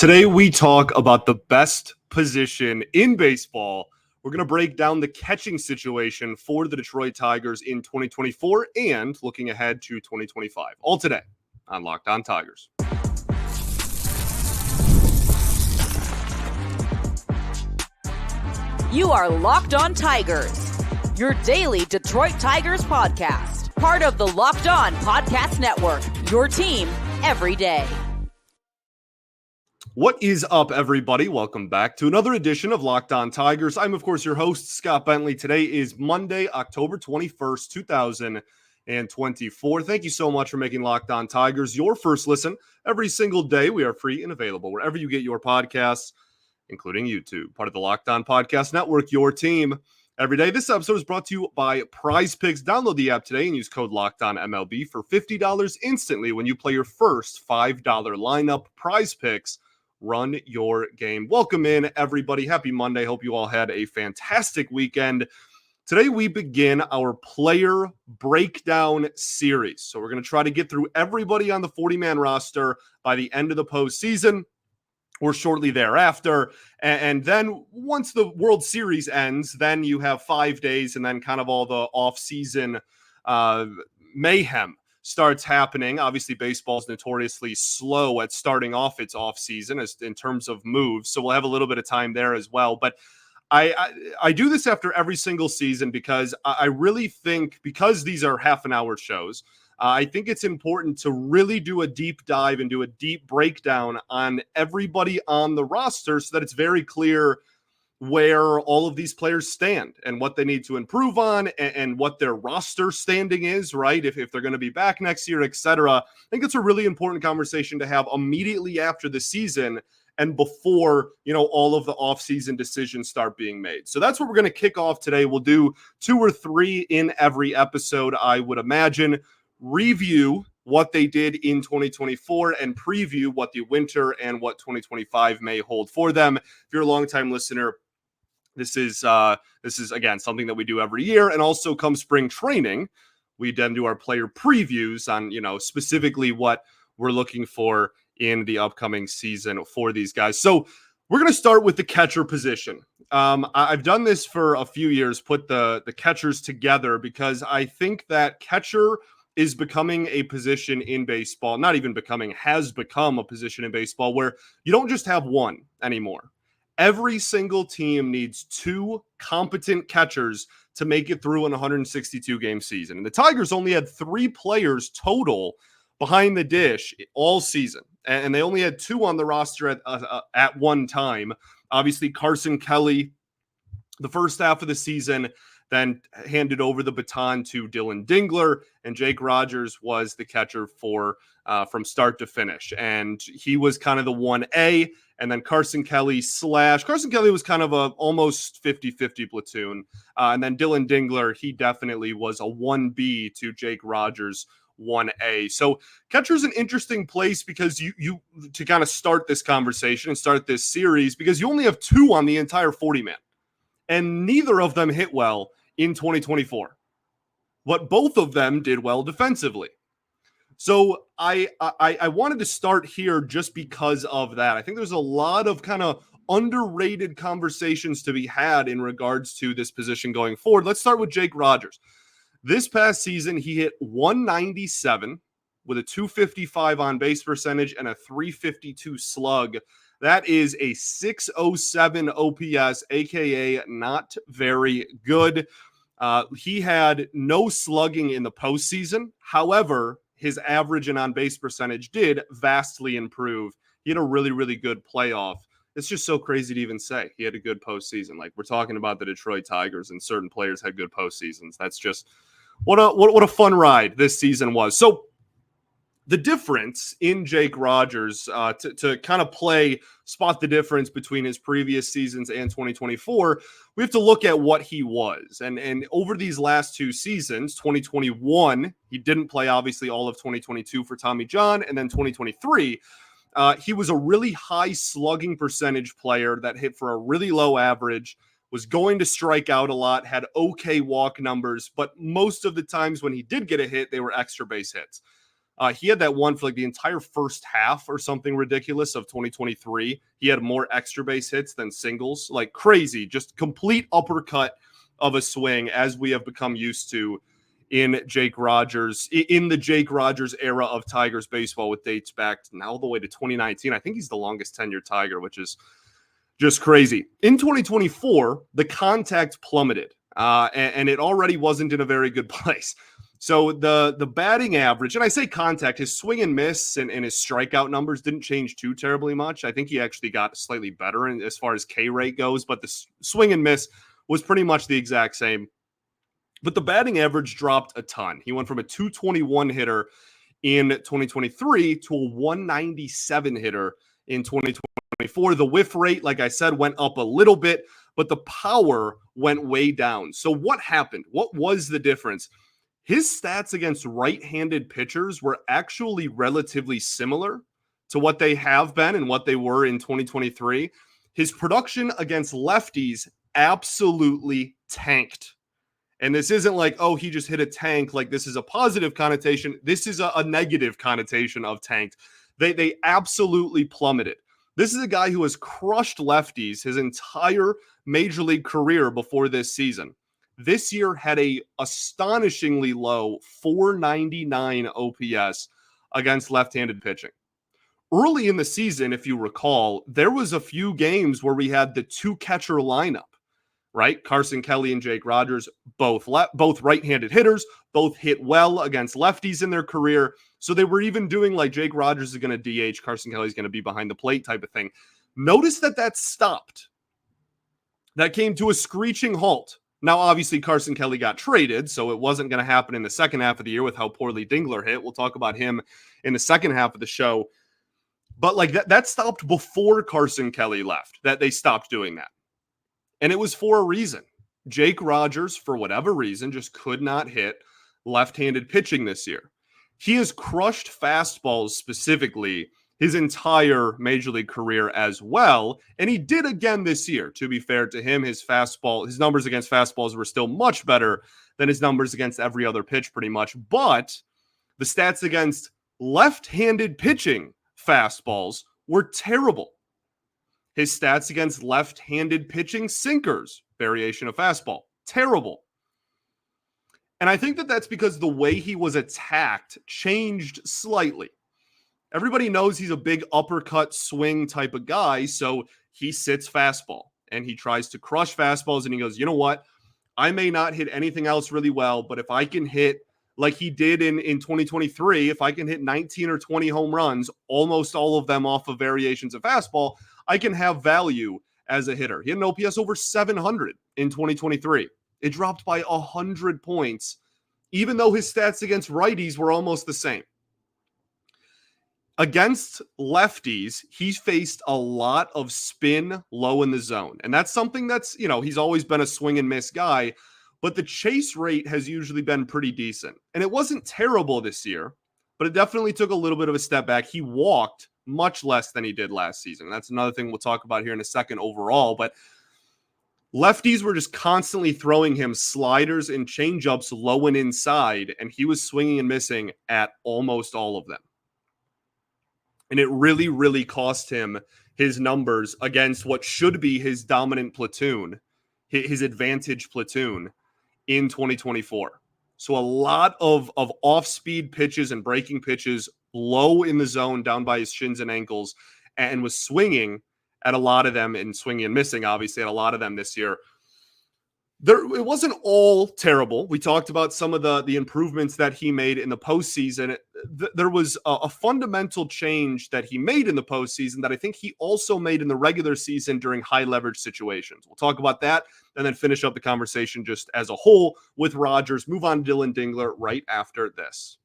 Today we talk about the best position in baseball. We're going to break down the catching situation for the Detroit Tigers in 2024 and looking ahead to 2025. All today on Locked On Tigers. You are Locked On Tigers, your daily Detroit Tigers podcast. Part of the Locked On Podcast Network, your team every day. What is up, everybody? Welcome back to another edition of Locked On Tigers. I'm, of course, your host, Scott Bentley. Today is Monday, October 21st, 2024. Thank you so much for making Locked On Tigers your first listen every single day. We are free and available wherever you get your podcasts, including YouTube. Part of the Locked On Podcast Network, your team every day. This episode is brought to you by Prize Picks. Download the app today and use code LOCKEDONMLB for $50 instantly when you play your first $5 lineup. Prize Picks. Run your game. Welcome in, everybody. Happy Monday. Hope you all had a fantastic weekend. Today, we begin our player breakdown series. So we're going to try to get through everybody on the 40-man roster by the end of the postseason or shortly thereafter. And then once the World Series ends, then you have 5 days and then kind of all the off-season mayhem starts happening. Obviously, baseball is notoriously slow at starting off its offseason as in terms of moves, so we'll have a little bit of time there as well. But I do this after every single season because I really think, because these are half-an-hour shows, I think it's important to really do a deep dive and do a deep breakdown on everybody on the roster so that it's very clear where all of these players stand and what they need to improve on and what their roster standing is, right? If they're going to be back next year, etc. I think it's a really important conversation to have immediately after the season and before, all of the offseason decisions start being made. So that's what we're going to kick off today. We'll do 2 or 3 in every episode, I would imagine. Review what they did in 2024 and preview what the winter and what 2025 may hold for them. If you're a longtime listener, This is again something that we do every year, and also come spring training, we then do our player previews on specifically what we're looking for in the upcoming season for these guys. So we're going to start with the catcher position. I've done this for a few years, put the catchers together because I think that catcher is becoming a position in baseball, not even becoming, has become a position in baseball where you don't just have one anymore. Every single team needs 2 competent catchers to make it through an 162-game season. And the Tigers only had 3 players total behind the dish all season. And they only had 2 on the roster at one time. Obviously, Carson Kelly, the first half of the season, then handed over the baton to Dillon Dingler, and Jake Rogers was the catcher for from start to finish. And he was kind of the 1A, and then Carson Kelly was kind of a almost 50-50 platoon. And then Dillon Dingler, he definitely was a 1B to Jake Rogers' 1A. So catcher's an interesting place because you to kind of start this conversation and start this series, because you only have 2 on the entire 40-man. And neither of them hit well in 2024. But both of them did well defensively. So I wanted to start here just because of that. I think there's a lot of kind of underrated conversations to be had in regards to this position going forward. Let's start with Jake Rogers. This past season, he hit 197 with a 255 on base percentage and a 352 slug. That is a 607 OPS, aka not very good. He had no slugging in the postseason. However, his average and on-base percentage did vastly improve. He had a really, really good playoff. It's just so crazy to even say he had a good postseason. Like, we're talking about the Detroit Tigers, and certain players had good postseasons. That's just what a fun ride this season was. So the difference in Jake Rogers, to kind of spot the difference between his previous seasons and 2024, we have to look at what he was. And over these last 2 seasons, 2021, he didn't play, obviously, all of 2022 for Tommy John, and then 2023, he was a really high slugging percentage player that hit for a really low average, was going to strike out a lot, had okay walk numbers, but most of the times when he did get a hit, they were extra base hits. He had that one for like the entire first half or something ridiculous of 2023. He had more extra base hits than singles, like crazy, just complete uppercut of a swing as we have become used to in Jake Rogers, in the Jake Rogers era of Tigers baseball, with dates back now all the way to 2019. I think he's the longest tenured Tiger, which is just crazy. In 2024, the contact plummeted, and it already wasn't in a very good place. So the batting average, and I say contact, his swing and miss and his strikeout numbers didn't change too terribly much. I think he actually got slightly better as far as K rate goes, but the swing and miss was pretty much the exact same. But the batting average dropped a ton. He went from a 221 hitter in 2023 to a 197 hitter in 2024. The whiff rate, like I said, went up a little bit, but the power went way down. So what happened? What was the difference? His stats against right-handed pitchers were actually relatively similar to what they have been and what they were in 2023. His production against lefties absolutely tanked. And this isn't like, oh, he just hit a tank. Like, this is a positive connotation. This is a negative connotation of tanked. They absolutely plummeted. This is a guy who has crushed lefties his entire major league career before this season. This year had a astonishingly low 499 OPS against left-handed pitching. Early in the season, if you recall, there was a few games where we had the two-catcher lineup, right? Carson Kelly and Jake Rogers, both right-handed hitters, both hit well against lefties in their career. So they were even doing like Jake Rogers is going to DH, Carson Kelly's going to be behind the plate type of thing. Notice that stopped. That came to a screeching halt. Now, obviously, Carson Kelly got traded, so it wasn't going to happen in the second half of the year with how poorly Dingler hit. We'll talk about him in the second half of the show. But like that stopped before Carson Kelly left, that they stopped doing that. And it was for a reason. Jake Rogers, for whatever reason, just could not hit left-handed pitching this year. He has crushed fastballs specifically his entire major league career as well. And he did again this year. To be fair to him, his numbers against fastballs were still much better than his numbers against every other pitch pretty much. But the stats against left-handed pitching fastballs were terrible. His stats against left-handed pitching sinkers, variation of fastball, terrible. And I think that's because the way he was attacked changed slightly. Everybody knows he's a big uppercut swing type of guy, so he sits fastball and he tries to crush fastballs, and he goes, you know what? I may not hit anything else really well, but if I can hit like he did in 2023, if I can hit 19 or 20 home runs, almost all of them off of variations of fastball, I can have value as a hitter. He had an OPS over 700 in 2023. It dropped by 100 points, even though his stats against righties were almost the same. Against lefties, he's faced a lot of spin low in the zone. And that's something that's, he's always been a swing and miss guy, but the chase rate has usually been pretty decent. And it wasn't terrible this year, but it definitely took a little bit of a step back. He walked much less than he did last season. That's another thing we'll talk about here in a second overall, but lefties were just constantly throwing him sliders and changeups low and inside, and he was swinging and missing at almost all of them. And it really, really cost him his numbers against what should be his dominant platoon, his advantage platoon in 2024. So a lot of off-speed pitches and breaking pitches low in the zone down by his shins and ankles, and was swinging at a lot of them and swinging and missing, obviously, at a lot of them this year. It wasn't all terrible. We talked about some of the improvements that he made in the postseason. There was a fundamental change that he made in the postseason that I think he also made in the regular season during high leverage situations. We'll talk about that and then finish up the conversation just as a whole with Rogers. Move on to Dillon Dingler right after this.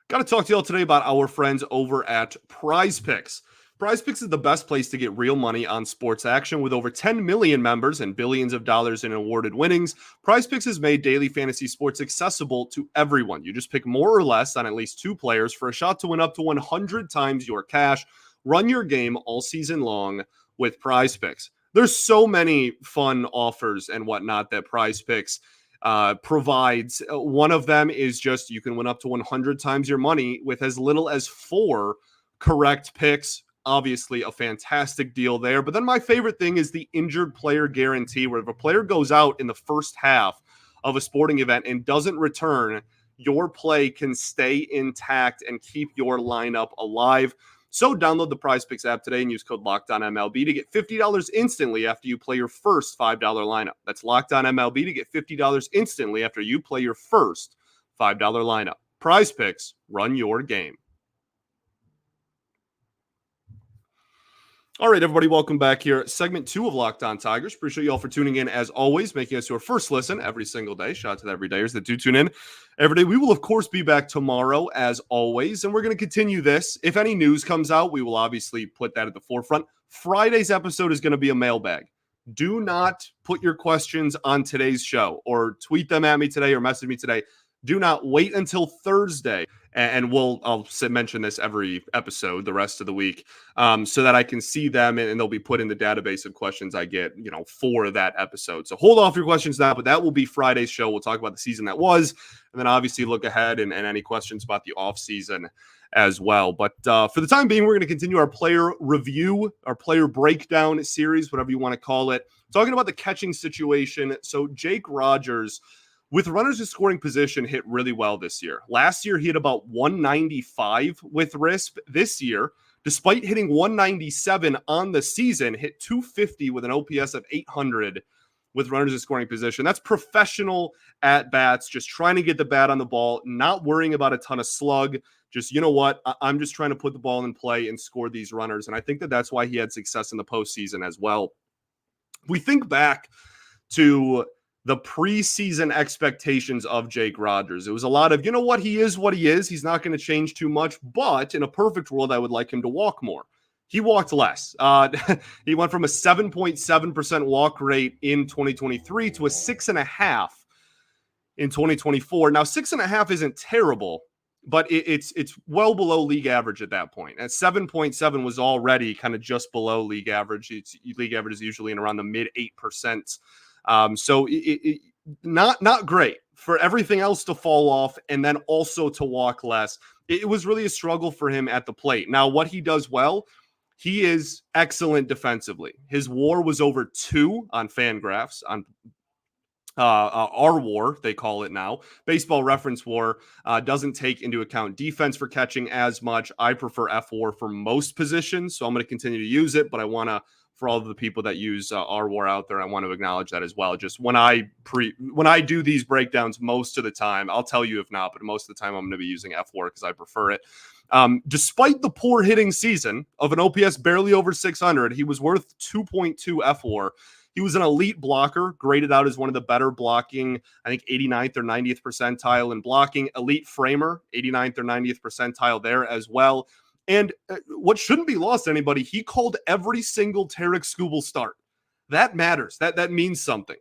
Got to talk to y'all today about our friends over at Prize Picks. Prize Picks is the best place to get real money on sports action. With over 10 million members and billions of dollars in awarded winnings, Prize Picks has made daily fantasy sports accessible to everyone. You just pick more or less on at least two players for a shot to win up to 100 times your cash. Run your game all season long with Prize Picks. There's so many fun offers and whatnot that Prize Picks provides. One of them is just you can win up to 100 times your money with as little as 4 correct picks. Obviously, a fantastic deal there. But then my favorite thing is the injured player guarantee, where if a player goes out in the first half of a sporting event and doesn't return, your play can stay intact and keep your lineup alive. So download the Prize Picks app today and use code LOCKEDONMLB to get $50 instantly after you play your first $5 lineup. That's LOCKEDONMLB to get $50 instantly after you play your first $5 lineup. Prize Picks, run your game. All right, everybody, welcome back here. Segment 2 of Locked On Tigers. Appreciate you all for tuning in, as always, making us your first listen every single day. Shout out to the everydayers that do tune in every day. We will, of course, be back tomorrow, as always, and we're going to continue this. If any news comes out, we will obviously put that at the forefront. Friday's episode is going to be a mailbag. Do not put your questions on today's show or tweet them at me today or message me today. Do not wait until Thursday. And I'll mention this every episode the rest of the week, so that I can see them and they'll be put in the database of questions I get, for that episode. So hold off your questions now, but that will be Friday's show. We'll talk about the season that was, and then obviously look ahead and any questions about the offseason as well. But for the time being, we're going to continue our player review, our player breakdown series, whatever you want to call it, talking about the catching situation. So Jake Rogers, with runners in scoring position, hit really well this year. Last year, he hit about 195 with RISP. This year, despite hitting 197 on the season, hit 250 with an OPS of 800 with runners in scoring position. That's professional at-bats, just trying to get the bat on the ball, not worrying about a ton of slug. Just, you know what, I'm just trying to put the ball in play and score these runners. And I think that's why he had success in the postseason as well. We think back to the preseason expectations of Jake Rogers. It was a lot of, he is what he is. He's not going to change too much, but in a perfect world, I would like him to walk more. He walked less. He went from a 7.7% walk rate in 2023 to a 6.5% in 2024. Now, 6.5% isn't terrible, but it's well below league average at that point. At 7.7 was already kind of just below league average. League average is usually in around the mid 8%. So not great for everything else to fall off and then also to walk less. It was really a struggle for him at the plate. Now, what he does well, he is excellent defensively. His WAR was over 2 on Fangraphs, on our WAR, they call it now. Baseball Reference WAR doesn't take into account defense for catching as much. I prefer FWAR for most positions, so I'm going to continue to use it, but I want to, for all of the people that use our WAR out there, I want to acknowledge that as well. Just when I do these breakdowns, most of the time, I'll tell you if not, but most of the time I'm going to be using FWAR because I prefer it. Despite the poor hitting season of an OPS barely over 600, he was worth 2.2 FWAR. He was an elite blocker, graded out as one of the better blocking, I think 89th or 90th percentile in blocking. Elite framer, 89th or 90th percentile there as well. And what shouldn't be lost to anybody, he called every single Tarek Skubal start. That matters. That means something.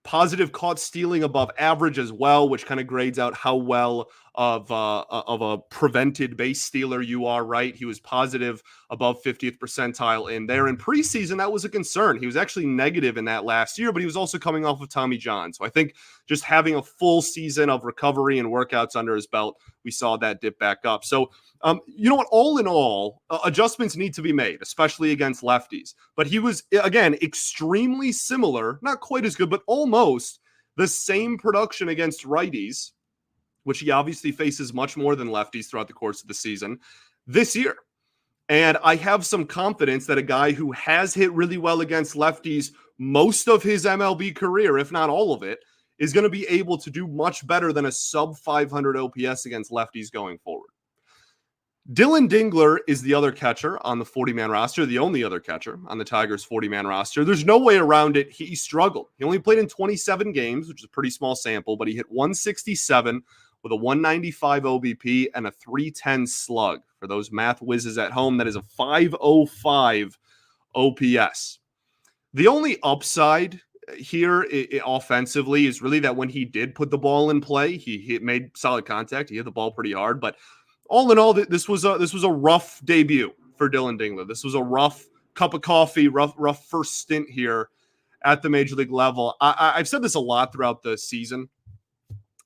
Positive caught stealing above average as well, which kind of grades out how well of a prevented base stealer you are, right? He was positive above 50th percentile in there. In preseason, that was a concern. He was actually negative in that last year, but he was also coming off of Tommy John. So I think just having a full season of recovery and workouts under his belt, we saw that dip back up. So, you know what? All in all, adjustments need to be made, especially against lefties. But he was, again, extremely similar, not quite as good, but almost the same production against righties, which he obviously faces much more than lefties throughout the course of the season this year. And I have some confidence that a guy who has hit really well against lefties most of his MLB career, if not all of it, is going to be able to do much better than a sub 500 OPS against lefties going forward. Dillon Dingler is the other catcher on the 40-man roster, the only other catcher on the Tigers' 40-man roster. There's no way around it. He struggled. He only played in 27 games, which is a pretty small sample, but he hit 167 with a 195 OBP and a 310 slug. For those math whizzes at home, that is a 505 OPS. The only upside here offensively is really that when he did put the ball in play, he made solid contact. He hit the ball pretty hard, but all in all, this was a rough debut for Dillon Dingler. This was a rough cup of coffee, rough first stint here at the major league level. I've said this a lot throughout the season.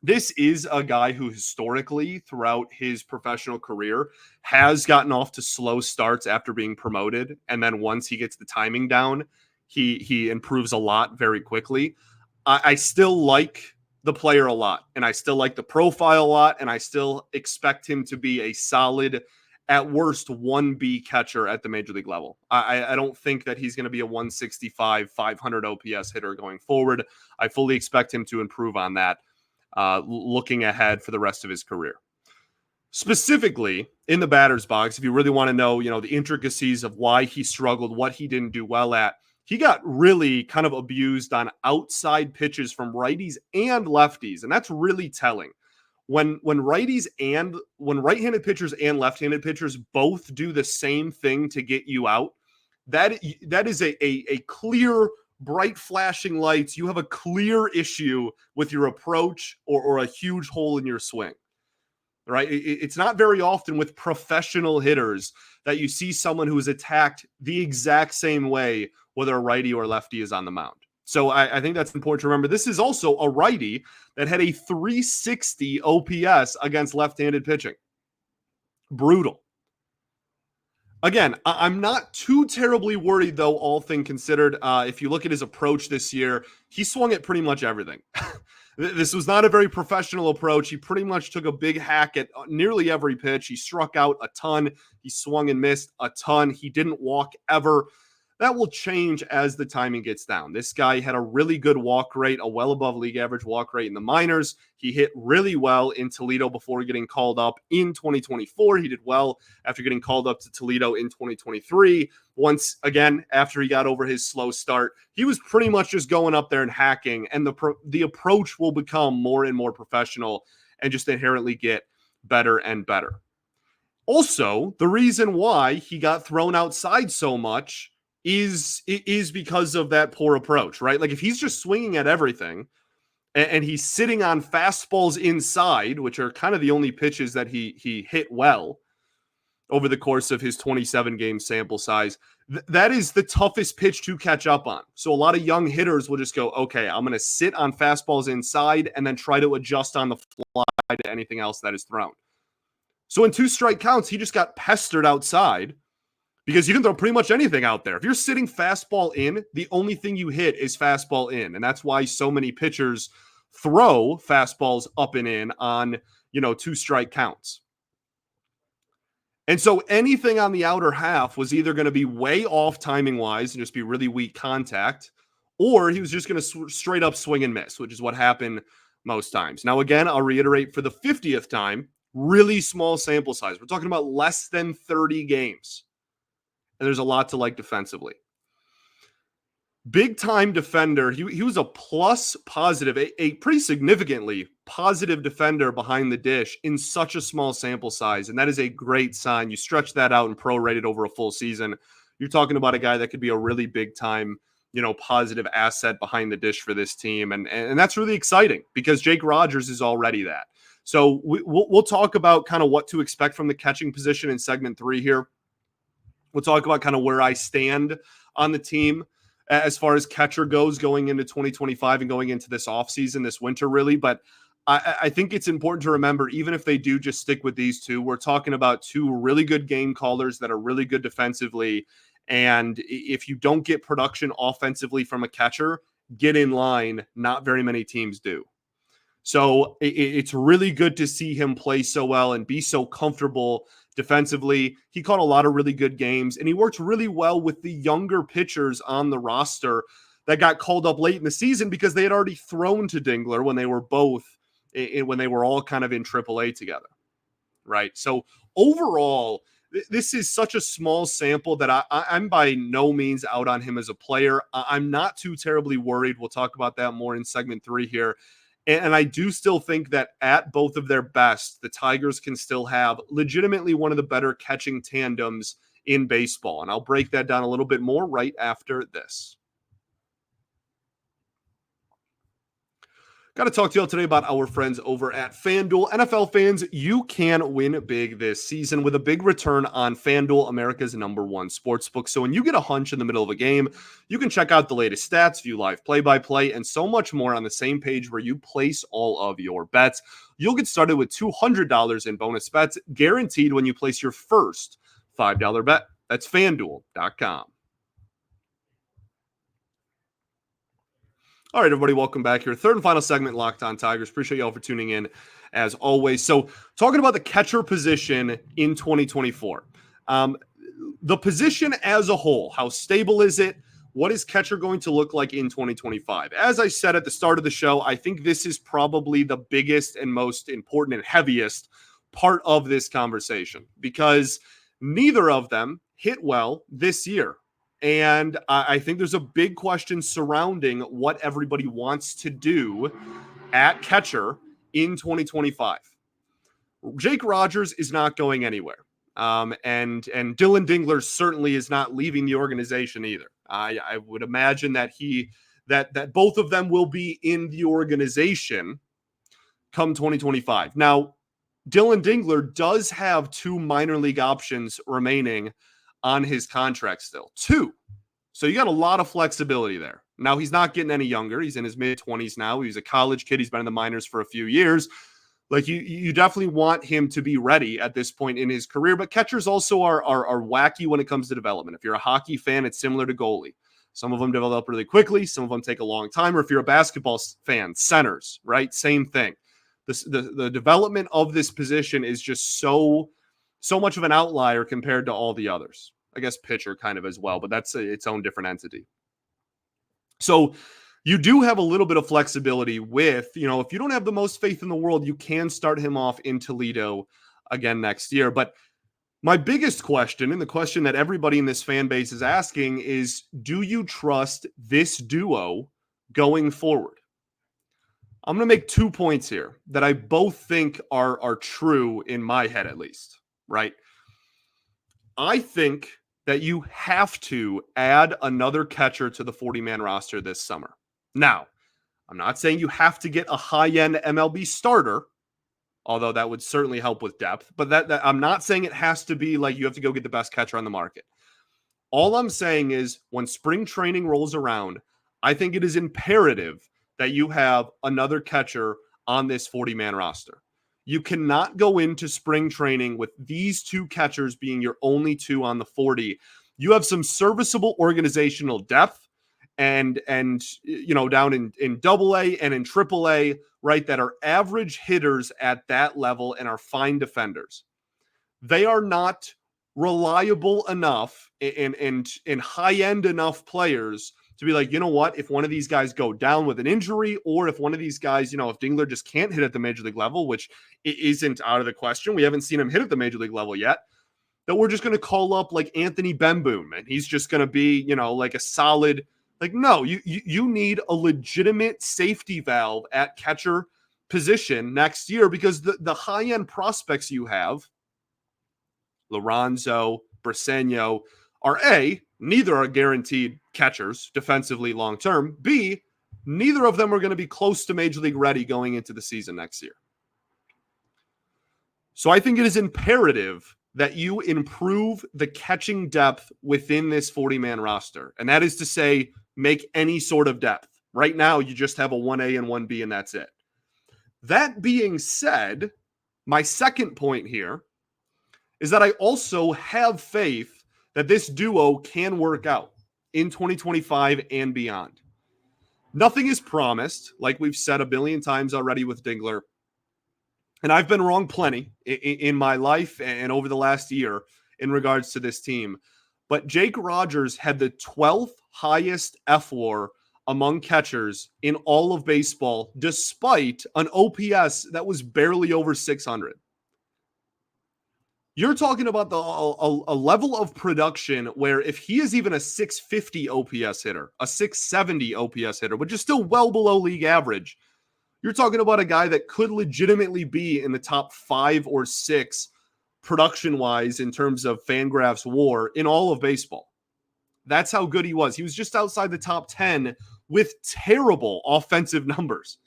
This is a guy who historically throughout his professional career has gotten off to slow starts after being promoted. And then once he gets the timing down, he improves a lot very quickly. I still like the player a lot, and I still like the profile a lot, and I still expect him to be a solid, at worst, 1B catcher at the major league level. I don't think that he's going to be a 165, 500 OPS hitter going forward. I fully expect him to improve on that looking ahead for the rest of his career. Specifically in the batter's box, if you really want to know, the intricacies of why he struggled, what he didn't do well at, he got really kind of abused on outside pitches from righties and lefties, and that's really telling. When right-handed pitchers and left-handed pitchers both do the same thing to get you out, that is a clear, bright flashing lights. You have a clear issue with your approach or a huge hole in your swing. Right? It's not very often with professional hitters that you see someone who is attacked the exact same way, whether a righty or lefty is on the mound. So I think that's important to remember. This is also a righty that had a 360 OPS against left-handed pitching. Brutal. Again, I'm not too terribly worried, though, all things considered. If you look at his approach this year, he swung at pretty much everything. This was not a very professional approach. He pretty much took a big hack at nearly every pitch. He struck out a ton. He swung and missed a ton. He didn't walk ever. That will change as the timing gets down. This guy had a really good walk rate, a well above league average walk rate in the minors. He hit really well in Toledo before getting called up in 2024. He did well after getting called up to Toledo in 2023. Once again, after he got over his slow start, he was pretty much just going up there and hacking, and the approach will become more and more professional and just inherently get better and better. Also, the reason why he got thrown outside so much is because of that poor approach, right? Like if he's just swinging at everything and he's sitting on fastballs inside, which are kind of the only pitches that he hit well over the course of his 27 game sample size, that is the toughest pitch to catch up on. So a lot of young hitters will just go, okay, I'm going to sit on fastballs inside and then try to adjust on the fly to anything else that is thrown. So in 2 strike counts, he just got pestered outside because you can throw pretty much anything out there. If you're sitting fastball in, the only thing you hit is fastball in. And that's why so many pitchers throw fastballs up and in on, 2 strike counts. And so anything on the outer half was either going to be way off timing wise and just be really weak contact, or he was just going to straight up swing and miss, which is what happened most times. Now, again, I'll reiterate for the 50th time, really small sample size. We're talking about less than 30 games. And there's a lot to like defensively. Big time defender. He was a plus positive, a pretty significantly positive defender behind the dish in such a small sample size. And that is a great sign. You stretch that out and prorate it over a full season. You're talking about a guy that could be a really big time, positive asset behind the dish for this team. And that's really exciting because Jake Rogers is already that. So we'll talk about kind of what to expect from the catching position in segment 3 here. We'll talk about kind of where I stand on the team as far as catcher goes going into 2025 and going into this offseason, this winter, really. But I think it's important to remember, even if they do just stick with these two, we're talking about 2 really good game callers that are really good defensively. And if you don't get production offensively from a catcher, get in line. Not very many teams do. So it's really good to see him play so well and be so comfortable defensively. He caught a lot of really good games, and he worked really well with the younger pitchers on the roster that got called up late in the season because they had already thrown to Dingler when they were when they were all kind of in AAA together, right? So overall, this is such a small sample that I'm by no means out on him as a player. I'm not too terribly worried. We'll talk about that more in segment 3 here. And I do still think that at both of their best, the Tigers can still have legitimately one of the better catching tandems in baseball. And I'll break that down a little bit more right after this. Got to talk to you all today about our friends over at FanDuel. NFL fans, you can win big this season with a big return on FanDuel, America's #1 sportsbook. So when you get a hunch in the middle of a game, you can check out the latest stats, view live play-by-play, and so much more on the same page where you place all of your bets. You'll get started with $200 in bonus bets guaranteed when you place your first $5 bet. That's FanDuel.com. All right, everybody, welcome back here. Third and final segment, Locked On Tigers. Appreciate you all for tuning in, as always. So, talking about the catcher position in 2024. The position as a whole, how stable is it? What is catcher going to look like in 2025? As I said at the start of the show, I think this is probably the biggest and most important and heaviest part of this conversation because neither of them hit well this year. And I think there's a big question surrounding what everybody wants to do at catcher in 2025. Jake Rogers is not going anywhere. And Dillon Dingler certainly is not leaving the organization either. I would imagine that that both of them will be in the organization come 2025. Now, Dillon Dingler does have 2 minor league options remaining on his contract still. 2. So you got a lot of flexibility there. Now, he's not getting any younger. He's in his mid-20s now. He's a college kid. He's been in the minors for a few years. Like, you definitely want him to be ready at this point in his career. But catchers also are wacky when it comes to development. If you're a hockey fan, it's similar to goalie. Some of them develop really quickly. Some of them take a long time. Or if you're a basketball fan, centers, right? Same thing. The development of this position is just so much of an outlier compared to all the others. I guess pitcher kind of as well, but that's its own different entity. So you do have a little bit of flexibility with, if you don't have the most faith in the world, you can start him off in Toledo again next year. But my biggest question, and the question that everybody in this fan base is asking, is do you trust this duo going forward? I'm going to make 2 points here that I both think are true in my head, at least, right? I think that you have to add another catcher to the 40-man roster this summer. Now, I'm not saying you have to get a high-end MLB starter, although that would certainly help with depth, but that I'm not saying it has to be like you have to go get the best catcher on the market. All I'm saying is when spring training rolls around, I think it is imperative that you have another catcher on this 40-man roster. You cannot go into spring training with these 2 catchers being your only 2 on the 40. You have some serviceable organizational depth and down in AA and in AAA, right, that are average hitters at that level and are fine defenders. They are not reliable enough and high-end enough players to be like, you know what, if one of these guys go down with an injury, or if one of these guys, if Dingler just can't hit at the major league level, which isn't out of the question, we haven't seen him hit at the major league level yet, that we're just going to call up like Anthony Bemboom and he's just going to be, like a solid, like, no, you need a legitimate safety valve at catcher position next year because the high-end prospects you have, Lorenzo, Briseño, are A, neither are guaranteed catchers defensively long-term. B, neither of them are going to be close to Major League ready going into the season next year. So I think it is imperative that you improve the catching depth within this 40-man roster. And that is to say, make any sort of depth. Right now, you just have a 1A and 1B, and that's it. That being said, my second point here is that I also have faith that this duo can work out in 2025 and beyond. Nothing is promised, like we've said a billion times already with Dingler. And I've been wrong plenty in my life and over the last year in regards to this team. But Jake Rogers had the 12th highest FWAR among catchers in all of baseball, despite an OPS that was barely over 600. You're talking about a level of production where if he is even a 650 OPS hitter, a 670 OPS hitter, which is still well below league average, you're talking about a guy that could legitimately be in the top 5 or 6 production-wise in terms of Fangraphs WAR in all of baseball. That's how good he was. He was just outside the top 10 with terrible offensive numbers.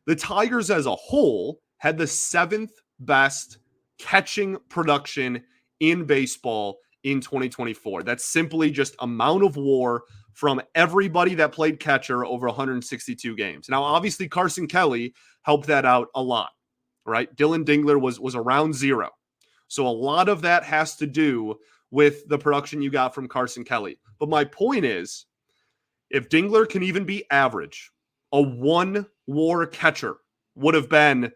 The Tigers as a whole had the 7th best catching production in baseball in 2024. That's simply just amount of WAR from everybody that played catcher over 162 games. Now, obviously, Carson Kelly helped that out a lot, right? Dillon Dingler was around 0. So a lot of that has to do with the production you got from Carson Kelly. But my point is, if Dingler can even be average, a 1 WAR catcher would have been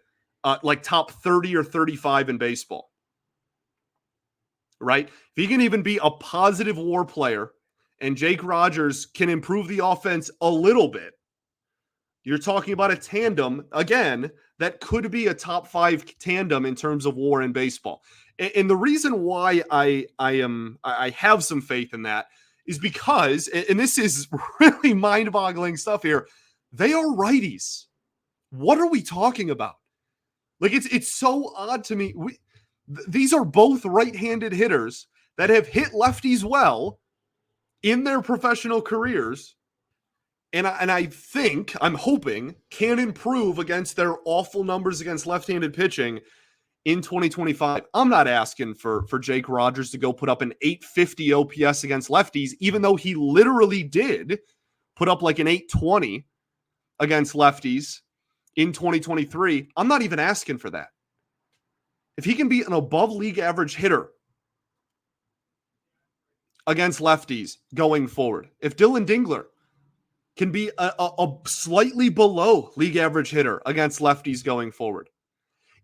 like top 30 or 35 in baseball, right? If he can even be a positive WAR player and Jake Rogers can improve the offense a little bit, you're talking about a tandem, again, that could be a top 5 tandem in terms of WAR in baseball. And the reason why I have some faith in that is because, and this is really mind-boggling stuff here, they are righties. What are we talking about? Like, it's so odd to me. These are both right-handed hitters that have hit lefties well in their professional careers, and I think, I'm hoping, can improve against their awful numbers against left-handed pitching in 2025. I'm not asking for Jake Rogers to go put up an 850 OPS against lefties, even though he literally did put up like an 820 against lefties in 2023. I'm not even asking for that. If he can be an above league average hitter against lefties going forward, if Dillon Dingler can be a slightly below league average hitter against lefties going forward,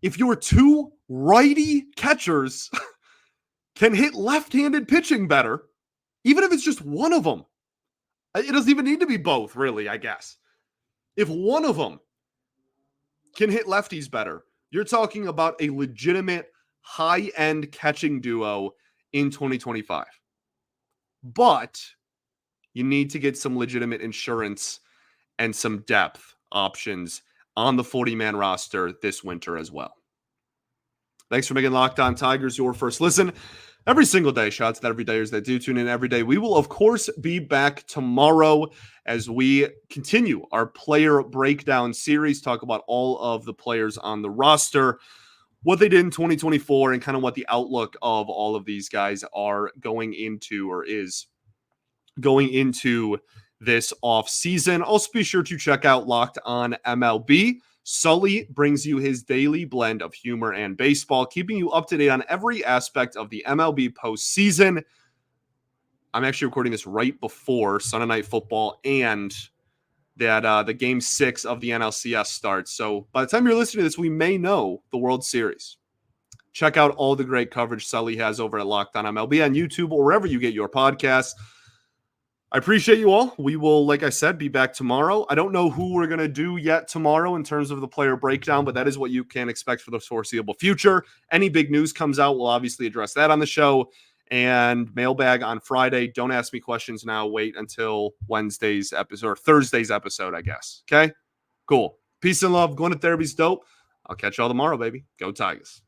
if your 2 righty catchers can hit left-handed pitching better, even if it's just one of them, it doesn't even need to be both, really, I guess. If one of them can hit lefties better, you're talking about a legitimate high-end catching duo in 2025. But you need to get some legitimate insurance and some depth options on the 40-man roster this winter as well. Thanks for making Locked On Tigers your first listen every single day. Shout out to the everydayers that do tune in every day. We will, of course, be back tomorrow as we continue our player breakdown series, talk about all of the players on the roster, what they did in 2024, and kind of what the outlook of all of these guys are going into, or is going into, this off season. Also, be sure to check out Locked On MLB. Sully brings you his daily blend of humor and baseball, keeping you up to date on every aspect of the MLB postseason. I'm actually recording this right before Sunday Night Football and that the Game 6 of the NLCS starts. So by the time you're listening to this, we may know the World Series. Check out all the great coverage Sully has over at Locked On MLB on YouTube or wherever you get your podcasts. I appreciate you all. We will, like I said, be back tomorrow. I don't know who we're going to do yet tomorrow in terms of the player breakdown, but that is what you can expect for the foreseeable future. Any big news comes out, we'll obviously address that on the show. And mailbag on Friday. Don't ask me questions now. Wait until Wednesday's episode, or Thursday's episode, I guess. Okay? Cool. Peace and love. Going to therapy's dope. I'll catch y'all tomorrow, baby. Go Tigers.